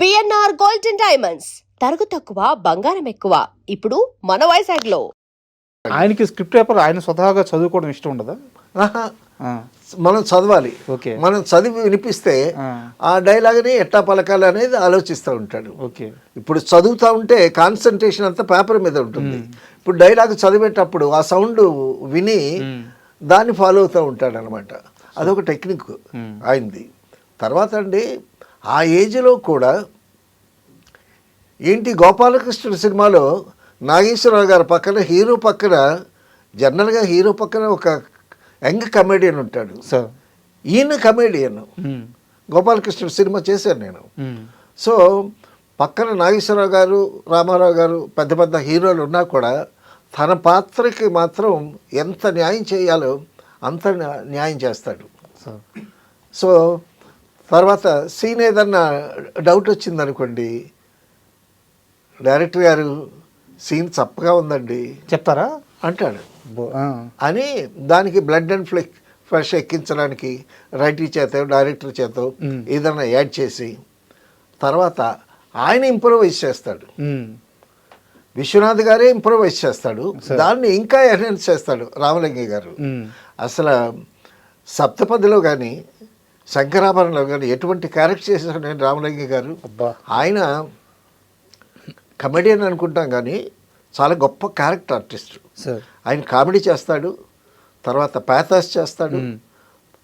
BNR gold and diamonds తరుగు తక్కువ బంగారం ఎక్కువ ఇప్పుడు మన వైజాగ్లో. ఆయనకి స్క్రిప్ట్ పేపర్ ఆయన స్వతహాగా చదువుకోవడం ఇష్టం ఉండదా? ఆహా. మనం చదవాలి. ఓకే. మనం చదివి వినిపిస్తే ఆ డైలాగ్ని ఎట్టా పలకాలి అనేది ఆలోచిస్తూ ఉంటాడు. ఓకే. ఇప్పుడు చదువుతూ ఉంటే కాన్సన్ట్రేషన్ అంతా పేపర్ మీద ఉంటుంది. ఇప్పుడు డైలాగ్ చదివేటప్పుడు ఆ సౌండ్ విని దాన్ని ఫాలో అవుతూ ఉంటాడు అనమాట. అదొక టెక్నిక్ ఆయనది. తర్వాత అండి ఆ ఏజ్లో కూడా ఏంటి గోపాలకృష్ణుడు సినిమాలో నాగేశ్వరరావు గారి పక్కన హీరో పక్కన జనరల్గా హీరో పక్కన ఒక యంగ్ కమెడియన్ ఉంటాడు. ఈయన కమెడియన్. గోపాలకృష్ణుడు సినిమా చేశాను నేను. సో పక్కన నాగేశ్వరరావు గారు, రామారావు గారు పెద్ద పెద్ద హీరోలు ఉన్నా కూడా తన పాత్రకి మాత్రం ఎంత న్యాయం చేయాలో అంత న్యాయం చేస్తాడు. సో తర్వాత సీన్ ఏదన్నా డౌట్ వచ్చిందనుకోండి, డైరెక్టర్ గారు సీన్ చప్పగా ఉందండి చెప్తారా అంటాడు. అని దానికి బ్లడ్ అండ్ ఫ్లెష్ ఎక్కించడానికి రైటర్ చేత డైరెక్టర్ చేత ఏదైనా యాడ్ చేసి తర్వాత ఆయన ఇంప్రూవైజ్ చేస్తాడు. విశ్వనాథ్ గారే ఇంప్రూవైజ్ చేస్తాడు. దాన్ని ఇంకా ఎన్హాన్స్ చేస్తాడు రామలింగయ్య గారు. అసలు సప్తపదిలో కానీ శంకరాభరణలో కానీ ఎటువంటి క్యారెక్టర్ చేశాడు నేను రామలింగయ్య గారు. ఆయన కమెడియన్ అనుకుంటాం కానీ చాలా గొప్ప క్యారెక్టర్ ఆర్టిస్ట్. ఆయన కామెడీ చేస్తాడు, తర్వాత ప్యాథాస్ చేస్తాడు.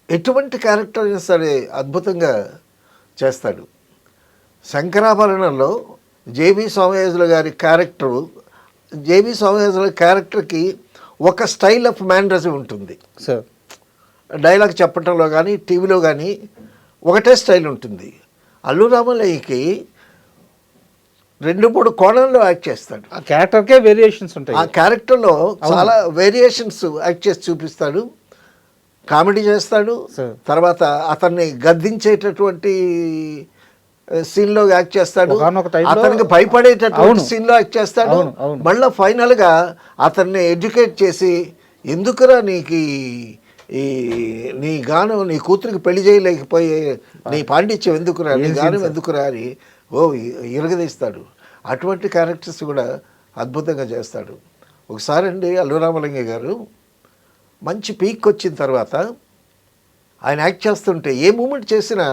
ఎటువంటి క్యారెక్టర్ అయినా సరే అద్భుతంగా చేస్తాడు. శంకరాభరణంలో జేబీ సోమయాజుల గారి క్యారెక్టరు, జేబీ సోమయాజుల క్యారెక్టర్కి ఒక స్టైల్ ఆఫ్ మ్యానరిజం ఉంటుంది. డైలాగ్ చెప్పటంలో కానీ టీవీలో కానీ ఒకటే స్టైల్ ఉంటుంది. అల్లు రామలింగయ్యకి 2-3 కోణంలో యాక్ట్ చేస్తాడు. ఆ క్యారెక్టర్కే వేరియేషన్స్ ఉంటాయి. ఆ క్యారెక్టర్లో చాలా వేరియేషన్స్ యాక్ట్ చేసి చూపిస్తాడు. కామెడీ చేస్తాడు, తర్వాత అతన్ని గద్దించేటటువంటి సీన్లో యాక్ట్ చేస్తాడు, అతనికి భయపడేటటువంటి సీన్లో యాక్ట్ చేస్తాడు. మళ్ళీ ఫైనల్గా అతన్ని ఎడ్యుకేట్ చేసి ఎందుకురా నీకు ఈ నీ గానం నీ కూతురికి పెళ్లి చేయలేకపోయే నీ పాండిత్యం ఎందుకురా, నీ గానం ఎందుకురా అని ఇరగదీస్తాడు. అటువంటి క్యారెక్టర్స్ కూడా అద్భుతంగా చేస్తాడు. ఒకసారి అండి అల్లు రామలింగయ్య గారు మంచి పీక్ వచ్చిన తర్వాత ఆయన యాక్ట్ చేస్తుంటే ఏ మూమెంట్ చేసినా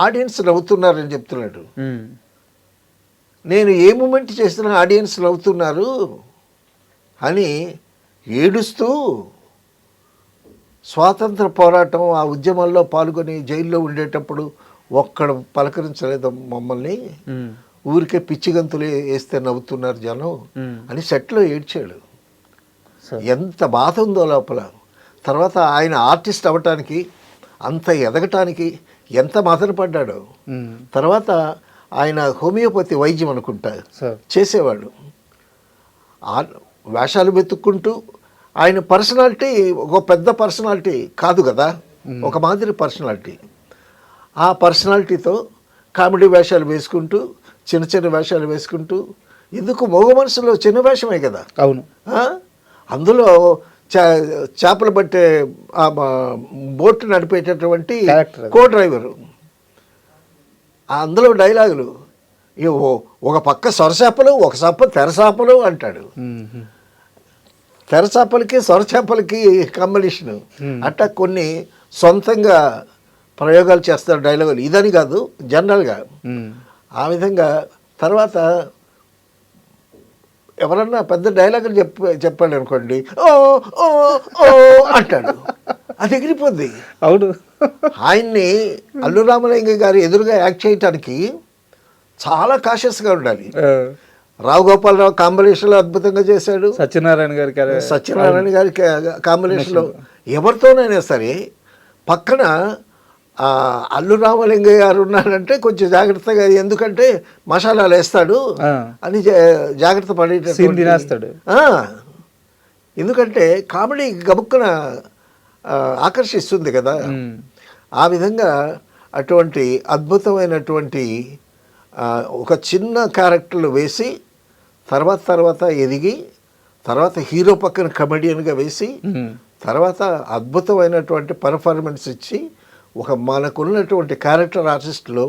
ఆడియన్స్ నవ్వుతున్నారని చెప్తున్నాడు. నేను ఏ మూమెంట్ చేసినా ఆడియన్స్ నవ్వుతున్నారు అని ఏడుస్తూ స్వాతంత్ర పోరాటం ఆ ఉద్యమంలో పాల్గొని జైల్లో ఉండేటప్పుడు ఒక్కడ పలకరించలేదు మమ్మల్ని, ఊరికే పిచ్చిగంతులు వేస్తే నవ్వుతున్నారు జనం అని సెట్లో ఏడ్చాడు. ఎంత బాధ ఉందో లోపల. తర్వాత ఆయన ఆర్టిస్ట్ అవ్వటానికి అంత ఎదగటానికి ఎంత మదన పడ్డాడో. తర్వాత ఆయన హోమియోపతి వైద్యం అనుకుంటా చేసేవాడు. వేషాలు వెతుక్కుంటూ ఆయన పర్సనాలిటీ ఒక పెద్ద పర్సనాలిటీ కాదు కదా, ఒక మాదిరి పర్సనాలిటీ. ఆ పర్సనాలిటీతో కామెడీ వేషాలు వేసుకుంటూ చిన్న చిన్న వేషాలు వేసుకుంటూ, ఎందుకు మగ మనసులో చిన్న వేషమే కదా. అవును. అందులో చేపలు పట్టే బోట్ నడిపేటటువంటి కో డ్రైవరు, అందులో డైలాగులు ఒక పక్క సొరచేపలు ఒక సప్ప తెరచాపలు అంటాడు. తెరచాపలకి సొరచేపలకి కాంబినేషను. అట్టా కొన్ని సొంతంగా ప్రయోగాలు చేస్తారు డైలాగులు. ఇదని కాదు, జనరల్గా ఆ విధంగా. తర్వాత ఎవరన్నా పెద్ద డైలాగులు చెప్పాడు అనుకోండి, ఓ ఓ ఓ అంటాడు, అది ఎగిరిపోద్ది. అవును. ఆయన్ని అల్లు రామలింగయ్య గారు ఎదురుగా యాక్ట్ చేయటానికి చాలా కాషియస్గా ఉండాలి. రావు గోపాలరావు కాంబినేషన్లో అద్భుతంగా చేశాడు. సత్యనారాయణ గారి కాంబినేషన్లో ఎవరితోనైనా సరే పక్కన అల్లు రామలింగయ్య గారు ఉన్నారంటే కొంచెం జాగ్రత్తగా, ఎందుకంటే మసాలాలు వేస్తాడు అని జాగ్రత్త పడేటాడు. ఎందుకంటే కామెడీ గబుక్కున ఆకర్షిస్తుంది కదా. ఆ విధంగా అటువంటి అద్భుతమైనటువంటి ఒక చిన్న క్యారెక్టర్లు వేసి తర్వాత ఎదిగి, తర్వాత హీరో పక్కన కమెడియన్గా వేసి, తర్వాత అద్భుతమైనటువంటి పర్ఫార్మెన్స్ ఇచ్చి, ఒక మనకున్నటువంటి క్యారెక్టర్ ఆర్టిస్ట్లో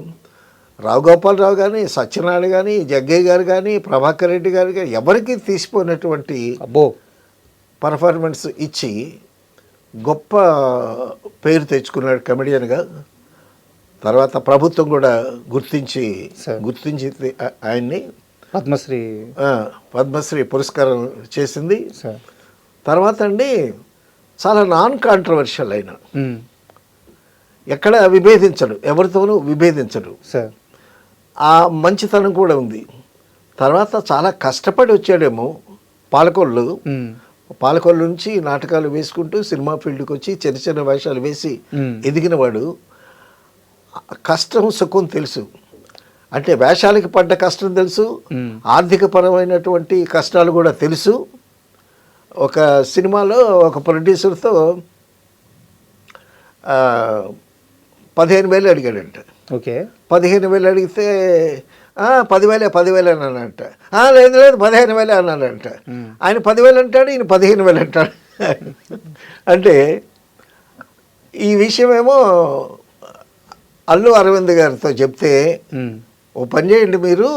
రావు గోపాలరావు కానీ, సత్యనారాయణ కానీ, జగ్గయ్య గారు కానీ, ప్రభాకర్ రెడ్డి గారు కానీ ఎవరికి తీసిపోయినటువంటి అబ్బో పర్ఫార్మెన్స్ ఇచ్చి గొప్ప పేరు తెచ్చుకున్నాడు కమెడియన్గా. తర్వాత ప్రభుత్వం కూడా గుర్తించి ఆయన్ని పద్మశ్రీ పురస్కారం చేసింది. తర్వాత అండి చాలా నాన్ కాంట్రవర్షియల్ అయిన, ఎక్కడ విభేదించడు, ఎవరితోనూ విభేదించడు, ఆ మంచితనం కూడా ఉంది. తర్వాత చాలా కష్టపడి వచ్చాడేమో పాలకొల్లు నుంచి నాటకాలు వేసుకుంటూ సినిమా ఫీల్డ్కి వచ్చి చిన్న చిన్న వేషాలు వేసి ఎదిగినవాడు. కష్టం సుఖం తెలుసు, అంటే వేషాలకి పడ్డ కష్టం తెలుసు, ఆర్థిక పరమైనటువంటి కష్టాలు కూడా తెలుసు. ఒక సినిమాలో ఒక ప్రొడ్యూసర్తో 15,000 అడిగాడంట. ఓకే, 15,000 అడిగితే 10,000 అన్నాడంట. లేదు 15,000 అన్నాడంట. ఆయన 10,000 అంటాడు, ఈయన 15,000 అంటాడు. అంటే ఈ విషయమేమో అల్లు అరవింద్ గారితో చెప్తే, ఓ పని చేయండి, మీరు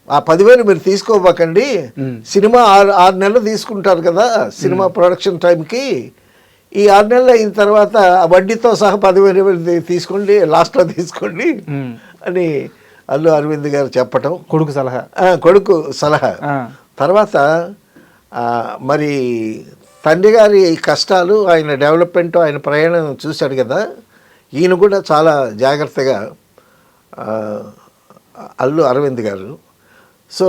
ఆ 10,000 మీరు తీసుకోబాకండి, సినిమా 6 నెలలు తీసుకుంటారు కదా సినిమా ప్రొడక్షన్ టైంకి, ఈ 6 నెలలు అయిన తర్వాత వడ్డీతో సహా 10,000 తీసుకోండి, లాస్ట్లో తీసుకోండి అని అల్లు అరవింద్ గారు చెప్పటం, కొడుకు సలహా. తర్వాత మరి తండ్రి గారి కష్టాలు, ఆయన డెవలప్మెంట్, ఆయన ప్రయాణం చూశాడు కదా, ఈయన కూడా చాలా జాగ్రత్తగా అల్లు అరవింద్ గారు. సో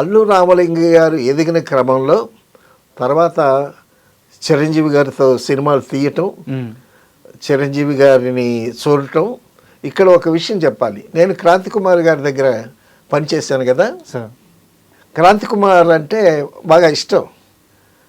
అల్లు రామలింగ గారు ఎదిగిన క్రమంలో తర్వాత చిరంజీవి గారితో సినిమాలు తీయటం, చిరంజీవి గారిని చూడటం. ఇక్కడ ఒక విషయం చెప్పాలి, నేను క్రాంతి కుమార్ గారి దగ్గర పనిచేశాను కదా, క్రాంతి కుమార్ అంటే బాగా ఇష్టం.